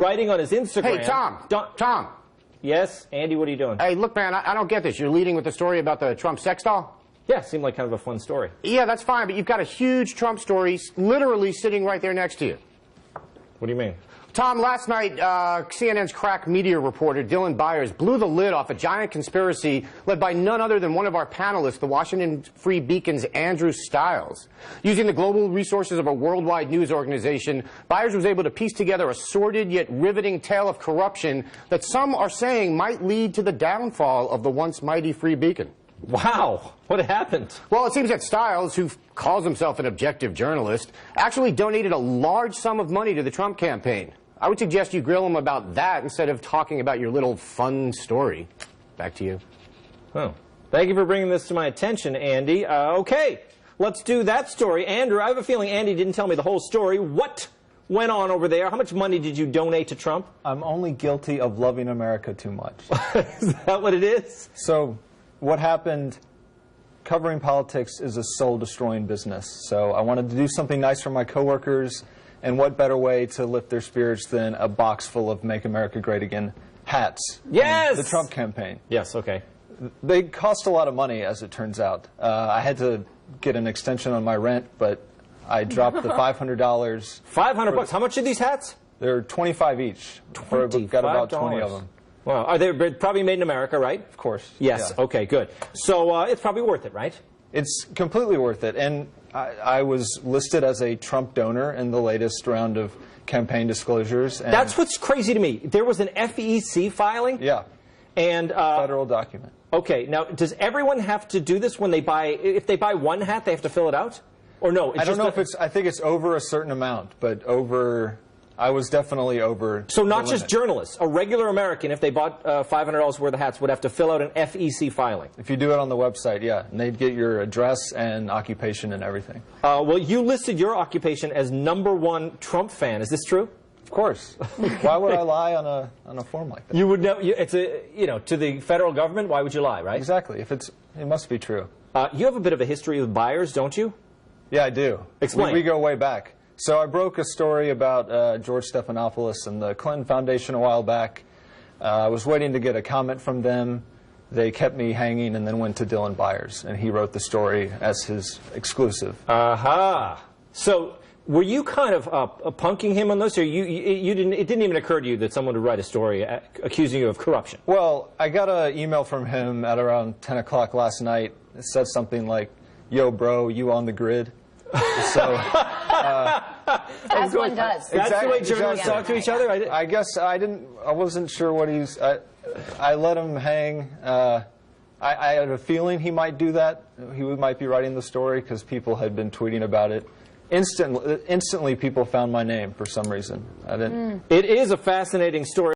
writing on his Instagram. Hey, Tom. Yes, Andy, what are you doing? Hey, look, man, I don't get this. You're leading with the story about the Trump sex doll? Yeah, seemed like kind of a fun story. Yeah, that's fine, but you've got a huge Trump story literally sitting right there next to you. What do you mean? Tom, last night, CNN's crack media reporter Dylan Byers blew the lid off a giant conspiracy led by none other than one of our panelists, the Washington Free Beacon's Andrew Stiles. Using the global resources of a worldwide news organization, Byers was able to piece together a sordid yet riveting tale of corruption that some are saying might lead to the downfall of the once mighty Free Beacon. Wow, what happened? Well, it seems that Stiles, who calls himself an objective journalist, actually donated a large sum of money to the Trump campaign. I would suggest you grill him about that instead of talking about your little fun story. Back to you. Oh, thank you for bringing this to my attention, Andy. Okay, let's do that story. Andrew, I have a feeling Andy didn't tell me the whole story. What went on over there? How much money did you donate to Trump? I'm only guilty of loving America too much. Is that what it is? So, what happened, covering politics is a soul-destroying business. So I wanted to do something nice for my coworkers. And what better way to lift their spirits than a box full of Make America Great Again hats? Yes! The Trump campaign. Yes, okay. They cost a lot of money, as it turns out. I had to get an extension on my rent, but I dropped the $500. $500 How much are these hats? They're $25 each. $25. Got about 20 of them. Well, are they probably made in America, right? Of course. Yes, yeah. Okay, good. So it's probably worth it, right? It's completely worth it. And I was listed as a Trump donor in the latest round of campaign disclosures. And that's what's crazy to me. There was an FEC filing? Yeah. And federal document. Okay, now does everyone have to do this when they buy, if they buy one hat, they have to fill it out? Or no? I don't know if it's, I think it's over a certain amount, but over, I was definitely over. So not just journalists, a regular American, if they bought $500 worth of hats, would have to fill out an FEC filing. If you do it on the website, yeah, and they'd get your address and occupation and everything. Well, you listed your occupation as ~1 Trump fan. Is this true? Of course. Why would I lie on a form like that? You would know. It's to the federal government. Why would you lie, right? Exactly. If it must be true. You have a bit of a history with Byers, don't you? Yeah, I do. Explain. We go way back. So I broke a story about George Stephanopoulos and the Clinton Foundation a while back. I was waiting to get a comment from them. They kept me hanging and then went to Dylan Byers, and he wrote the story as his exclusive. Aha. So were you kind of punking him on this, or you didn't? It didn't even occur to you that someone would write a story accusing you of corruption? Well, I got an email from him at around 10 o'clock last night. It said something like, "Yo, bro, you on the grid?" So, as one does. That's the way journalists talk to each other? I guess I wasn't sure what he's, I let him hang. I had a feeling he might do that. He might be writing the story because people had been tweeting about it. Instantly people found my name for some reason. I didn't. It is a fascinating story.